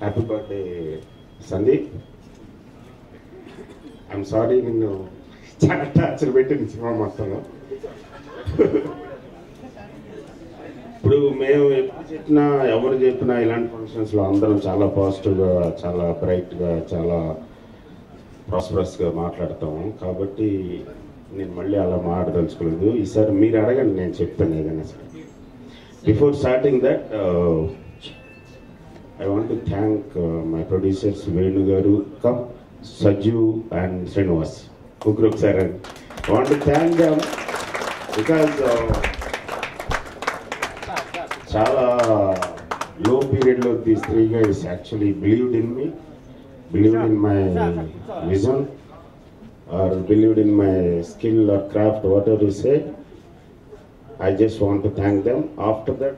Happy birthday Sandeep. I'm sorry, నిన్ను చాలా torture పెట్టింది సినిమా మొత్తంలో. ఇప్పుడు మేము ఎప్పుడు చెప్పినా, ఎవరు చెప్పినా ఇలాంటి ఫంక్షన్స్లో అందరం చాలా పాజిటివ్గా, చాలా బ్రైట్గా, చాలా ప్రాస్పరస్గా మాట్లాడతాము. కాబట్టి నేను మళ్ళీ అలా మాట్లాడదలుచుకోలేదు. ఈసారి మీరు అడగండి, నేను చెప్తాను ఏదైనా సరే. Before starting that I want to thank my producers Venu Garu, Saju and Srinivas. Kukruk sir. I want to thank them because chala low period lo these three guys actually believed in me, believed in my vision, or believed in my skill or craft, whatever you say. I just want to thank them. After that,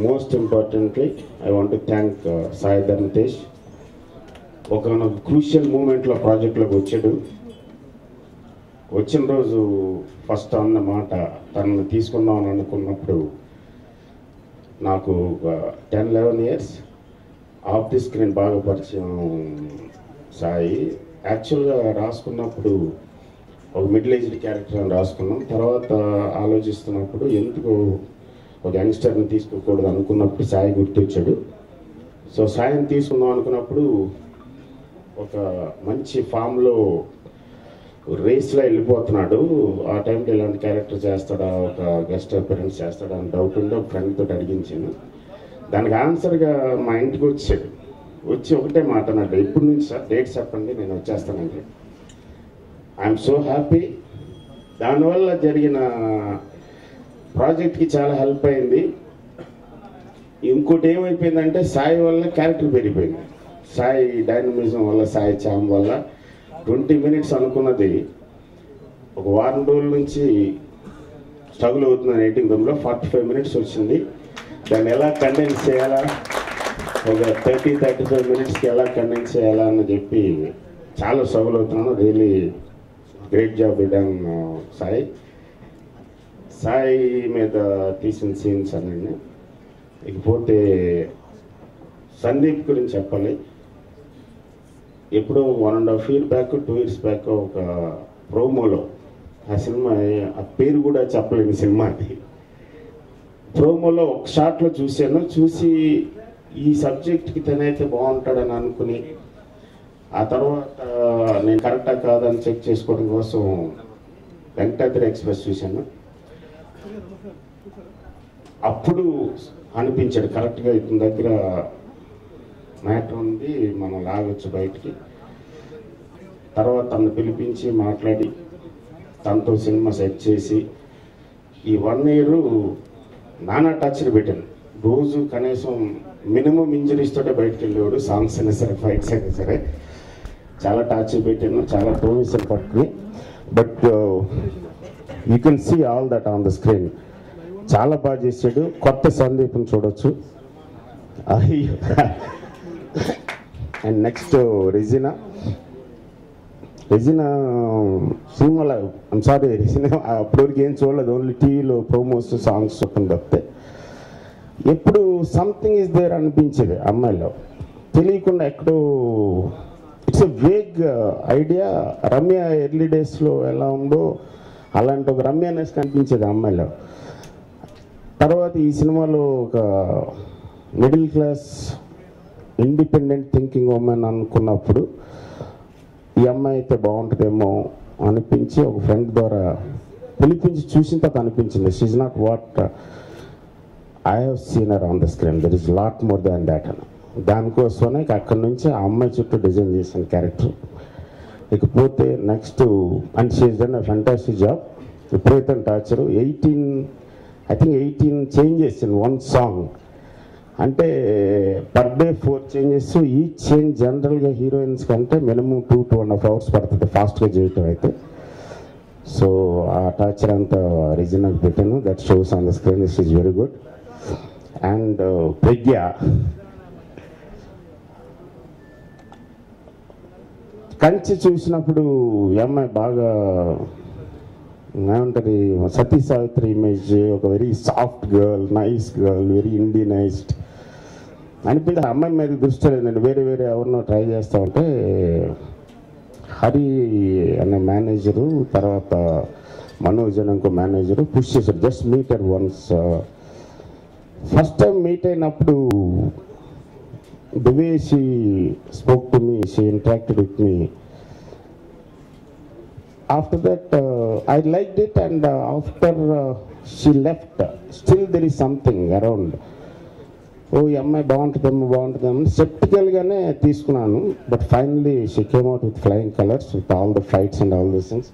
most importantly, I want to thank Sai Dhantesh. ఒక crucial మూమెంట్లో ప్రాజెక్ట్లోకి వచ్చాడు. వచ్చిన రోజు first అన్న మాట, తనను తీసుకుందామని అనుకున్నప్పుడు నాకు 10-11 years ఆఫ్ ది స్క్రీన్ బాగా పరిచయం సాయి. యాక్చువల్గా రాసుకున్నప్పుడు ఒక మిడిల్ ఏజ్డ్ క్యారెక్టర్ అని రాసుకున్నాం. తర్వాత ఆలోచిస్తున్నప్పుడు ఎందుకు ఒక యంగ్స్టర్ని తీసుకోకూడదు అనుకున్నప్పుడు సాయి గుర్తొచ్చాడు. సో సాయిని తీసుకుందాం అనుకున్నప్పుడు ఒక మంచి ఫామ్లో రేస్లో వెళ్ళిపోతున్నాడు. ఆ టైంకి ఇలాంటి క్యారెక్టర్ చేస్తాడా, ఒక గెస్ట్ అపిరెన్స్ చేస్తాడా అని డౌట్ ఉండి ఒక ఫ్రెండ్ తోటి అడిగించాను. దానికి ఆన్సర్గా మా ఇంటికి వచ్చాడు. వచ్చి ఒకటే మాట అన్నాడు, ఎప్పటి నుంచి సార్ డేట్ చెప్పండి, నేను వచ్చేస్తానండి. I'm so happy. దానివల్ల జరిగిన ప్రాజెక్ట్కి చాలా హెల్ప్ అయింది. ఇంకోటి ఏమైపోయిందంటే సాయి వల్ల క్యారెక్టర్ పెరిగిపోయింది. సాయి డైనమిజం వల్ల, సాయి చామ్ వల్ల 20 minutes అనుకున్నది ఒక వారం రోజుల నుంచి స్ట్రగుల్ అవుతున్నాను ఎడిటింగ్ రూమ్లో. 45 minutes వచ్చింది. దాన్ని ఎలా కండెన్స్ చేయాలా, ఒక 30-35 minutesకి ఎలా కండెన్స్ చేయాలా అని చెప్పి చాలా స్ట్రగుల్ అవుతున్నాను. Really great job done Sai. Sai మీద తీసిన సీన్స్ అన్నీ. ఇకపోతే సందీప్ గురించి చెప్పాలి. ఎప్పుడో 1.5 years బ్యాక్, 2 years బ్యాక్ ఒక ప్రోమోలో, ఆ సినిమా ఆ పేరు కూడా చెప్పలేని సినిమాది, ప్రోమోలో ఒక షాట్లో చూశాను. చూసి ఈ సబ్జెక్ట్కి తనైతే బాగుంటాడని అనుకుని, ఆ తర్వాత నేను కరెక్టా కాదని చెక్ చేసుకోవడం కోసం వెంకటాద్రి ఎక్స్ప్రెస్ చూశాను. అప్పుడు అనిపించాడు కరెక్ట్గా ఇతని దగ్గర మ్యాటర్ ఉంది, మనం లాగొచ్చు బయటికి. తర్వాత తను పిలిపించి మాట్లాడి తనతో సినిమా సెట్ చేసి ఈ 1 year నానా టార్చర్ పెట్టాను. రోజు కనీసం మినిమం ఇంజరీస్ తోటే బయటకు వెళ్ళేవాడు. సాంగ్స్ అయినా సరే, ఫైట్స్ అయినా సరే చాలా టార్చర్ పెట్టాను, చాలా తోమిసాను పట్టుకుని. But you can see all that on the screen. చాలా బాగా చేసాడు. కొత్త సందీప్ని చూడొచ్చు. అండ్ నెక్స్ట్ రెజినా సినిమాలో, ఐమ్ సారీ, రెజినా అప్పటివరకు ఏం చూడలేదు, ఓన్లీ టీవీలో ప్రోమోస్, సాంగ్స్ చెప్పని తప్పితే. ఎప్పుడు సంథింగ్ ఇస్ దేర్ అనిపించేది అమ్మాయిలో, తెలియకుండా ఎక్కడో. It's a vague idea. Ramya early డేస్లో ఎలా ఉందో అలాంటి ఒక రమ్యనెస్ కనిపించేది అమ్మాయిలో. తర్వాత ఈ సినిమాలో ఒక middle class independent thinking women అనుకున్నప్పుడు ఈ అమ్మాయి అయితే బాగుంటుందేమో అనిపించి ఒక ఫ్రెండ్ ద్వారా పిలిపించి చూసిన తర్వాత అనిపించింది, she is not what I have seen her on the screen, there is lot more than that అని. దానికోసమే అక్కడి నుంచి ఆ అమ్మాయి చుట్టూ డిజైన్ చేసిన క్యారెక్టర్. ఇకపోతే next, and she is done a fantastic job. విపరీతం టార్చరు. 18 changes in 1 song. అంటే per day 4 changes. Each change జనరల్గా హీరోయిన్స్ కంటే మినిమం 2-2.5 hours పడుతుంది ఫాస్ట్గా చేయటం అయితే. సో ఆ టార్చర్ అంతా రీజనల్ పెట్టాను. That shows on the screen. This is very good. And Pragya, కంచి చూసినప్పుడు ఈ అమ్మాయి బాగా ఏమంటారు, సతీ సావిత్రి ఇమేజ్, ఒక very soft girl, nice girl, very Indianised. అనిపించి ఆ అమ్మాయి మీద దృష్టి లేదు, నేను వేరే వేరే ఎవరినో ట్రై చేస్తా ఉంటే హరి అనే మేనేజరు, తర్వాత మనోజ్ అని ఇంకో మేనేజరు పుష్ చేశారు, జస్ట్ మీట్ అర్ వన్స్. ఫస్ట్ టైం మీట్ అయినప్పుడు the way she spoke to me, she interacted with me. After that, I liked it, and after she left, still there is something around. Oh, ఈ అమ్మాయి బాగుంటుందేమో స్కెప్టికల్గానే తీసుకున్నాను. But finally she came out with flying colours, with all the fights and all these things.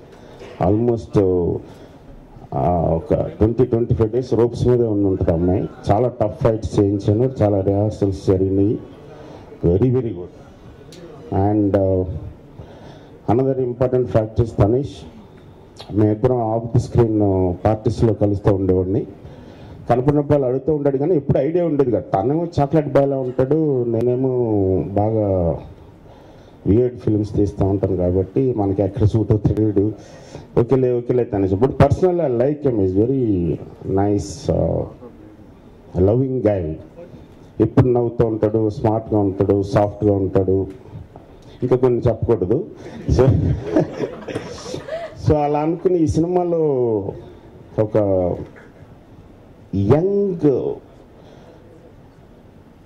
Almost ఒక 20-25 days ropes మీదే ఉంటుంది అమ్మాయి. చాలా tough fights చేయించాను, చాలా రిహార్సల్స్ జరిగినాయి. Very very good. And another important factors Tanish. మేమిద్దరం ఆఫ్ ది స్క్రీన్ పార్టీస్లో కలుస్తూ ఉండేవాడిని. కనపడినప్పుడు వాళ్ళు అడుగుతూ ఉంటాడు, కానీ ఎప్పుడు ఐడియా ఉండేది కదా. తనేమో చాక్లెట్ బాయ్లా ఉంటాడు, నేనేమో బాగా వియర్డ్ ఫిల్మ్స్ తీస్తూ ఉంటాను కాబట్టి మనకి ఎక్కడ సూట్ అవుతాడు. ఓకేలే Tanesh. But personal I like him, is very nice loving guy. ఎప్పుడు నవ్వుతూ ఉంటాడు, స్మార్ట్గా ఉంటాడు, సాఫ్ట్గా ఉంటాడు, ఇంకా కొన్ని చెప్పకూడదు. సో అలా అనుకుని ఈ సినిమాలో ఒక young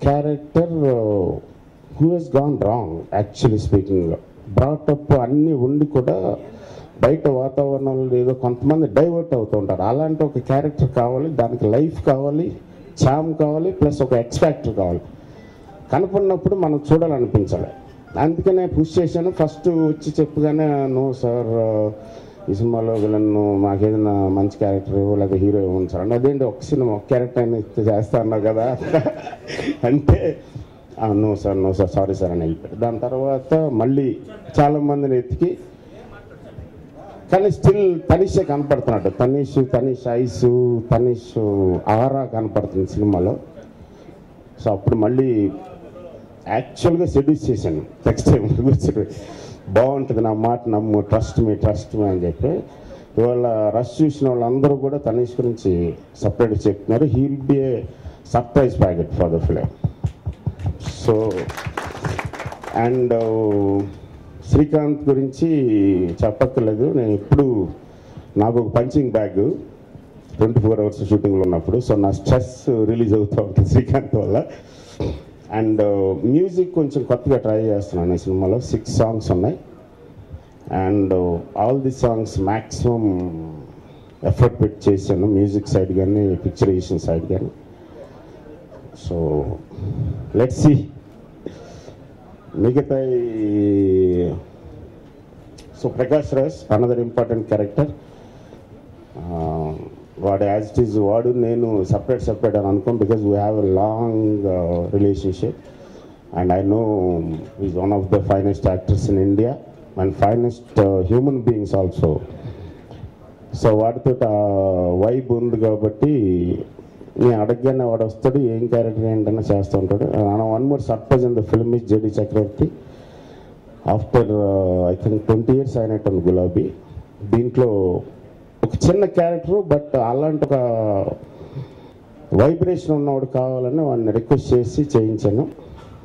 character who he's gone wrong actually speaking, brought up అన్నీ ఉండి కూడా బయట వాతావరణంలో ఏదో కొంతమంది డైవర్ట్ అవుతూ ఉంటారు. అలాంటి ఒక క్యారెక్టర్ కావాలి, దానికి లైఫ్ కావాలి, చామ్ కావాలి, ప్లస్ ఒక ఎక్స్ ఫ్యాక్టర్ కావాలి. కనపడినప్పుడు మనం చూడాలనిపించాలి. అందుకనే పుష్ చేశాను. ఫస్ట్ వచ్చి చెప్పగానే నో సార్, ఈ సినిమాలో విలన్ను మాకేదైనా మంచి క్యారెక్టర్ ఇవ్వ, లేదా హీరో ఇవ్వండి సార్ అంటే. అదేంటి ఒక సినిమా ఒక క్యారెక్టర్ అయినా చేస్తా అన్నావు కదా అంటే నో సార్ సారీ సార్ అని వెళ్ళిపోయాడు. దాని తర్వాత మళ్ళీ చాలామందిని ఎత్తికి, కానీ స్టిల్ తనీషే కనపడుతున్నాడు. తనీష్ ఐస్, తనీష్ ఆరా కనపడుతుంది సినిమాలో. సో అప్పుడు మళ్ళీ యాక్చువల్గా సెడ్యూస్ చేశాను. నెక్స్ట్ టైం కూర్చొని బాగుంటుంది, నా మాట నమ్ము, ట్రస్ట్ మీ అని చెప్పి. ఇవాళ రష్ చూసిన వాళ్ళందరూ కూడా తనీష్ గురించి సపరేట్ చెప్తున్నారు. He will be a surprise packet for the film. So and Srikanth గురించి చెప్పక్కర్లేదు. నేను ఎప్పుడు నాకు ఒక పంచింగ్ బ్యాగ్ 24 hours షూటింగ్లో ఉన్నప్పుడు. సో నా స్ట్రెస్ రిలీజ్ అవుతూ ఉంటుంది శ్రీకాంత్ వల్ల. అండ్ మ్యూజిక్ కొంచెం కొత్తగా ట్రై చేస్తున్నాను ఈ సినిమాలో. 6 songs ఉన్నాయి. And all the songs maximum effort పెట్టి చేశాను, మ్యూజిక్ సైడ్ కానీ పిక్చరైజేషన్ సైడ్ కానీ. సో లెట్స్ సీ మిగతా. So Prakash Raj another important character. వాడు యాజ్ ఇట్ ఈజ్ వాడు నేను సపరేట్ అని అనుకోం, because we have a long relationship. And I know is one of the finest actors in India and finest human beings also. So వాడితో vibe ఉంది కాబట్టి నేను అడగగానే వాడు వస్తాడు, ఏం క్యారెక్టర్ ఏంటన్నా చేస్తూ ఉంటాడు. One more surprise in the film is JD Chakravarthy. After I think 20 years అయినట్టు గులాబీ. దీంట్లో ఒక చిన్న క్యారెక్టరు, బట్ అలాంటి ఒక వైబ్రేషన్ ఉన్నవాడు కావాలని వాడిని రిక్వెస్ట్ చేసి చేయించాను.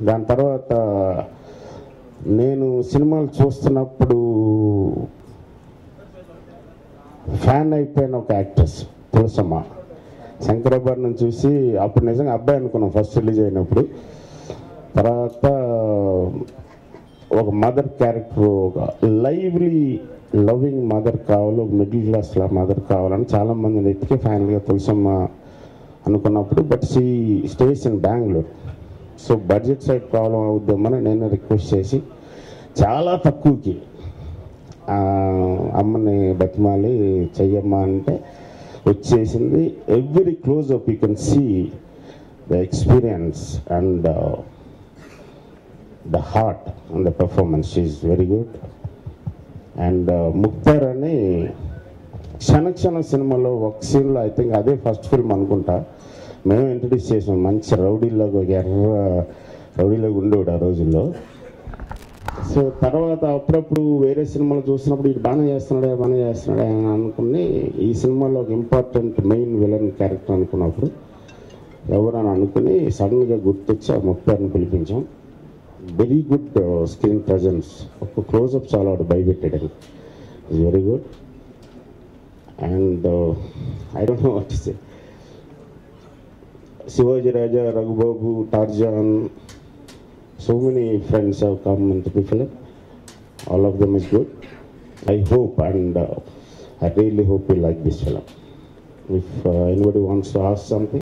దాని తర్వాత నేను సినిమాలు చూస్తున్నప్పుడు ఫ్యాన్ అయిపోయిన ఒక యాక్ట్రెస్ తులసమ్మ. శంకరాభరణం చూసి అప్పుడు నిజంగా అబ్బాయి అనుకున్నాం ఫస్ట్ రిలీజ్ అయినప్పుడు. తర్వాత ఒక మదర్ క్యారెక్టర్, ఒక లైవ్లీ లవింగ్ మదర్ కావాలి, ఒక మిడిల్ క్లాస్లో మదర్ కావాలని చాలామందిని ఎత్తికి ఫైనల్గా తులసమ్మ అనుకున్నప్పుడు, but she stays in Bengaluru. So budget side problem అవుద్దామని నేను రిక్వెస్ట్ చేసి చాలా తక్కువకి అమ్మని బతిమాలి చెయ్యమ్మా అంటే వచ్చేసింది. Every close up you can see the experience and the heart and the performance. She is very good. And Mukhtar అని క్షణ సినిమాలో ఒక సీన్లో, ఐ థింక్ అదే ఫస్ట్ ఫిల్మ్ అనుకుంటా, మేము ఇంట్రడ్యూస్ చేసాం. మంచి రౌడీలాగా, ఒక ఎర్ర రౌడీలాగా ఉండేవాడు ఆ రోజుల్లో. సో తర్వాత అప్పుడప్పుడు వేరే సినిమాలు చూసినప్పుడు ఇది బాగానే చేస్తున్నాడే అని అనుకుని ఈ సినిమాలో ఒక ఇంపార్టెంట్ మెయిన్ విలన్ క్యారెక్టర్ అనుకున్నప్పుడు ఎవరని అనుకుని సడన్గా గుర్తొచ్చి ఆ ముప్పారిని పిలిపించాం. Very good screen presence. ఒక క్లోజప్ చాలా వాడు భయపెట్టాడు. It's very good. And I don't know what to say. Shivaji Raja, Raghubabu, Tarzan, so many friends have come into the film. All of them is good. I hope and I really hope you like this film. If anybody wants to ask something.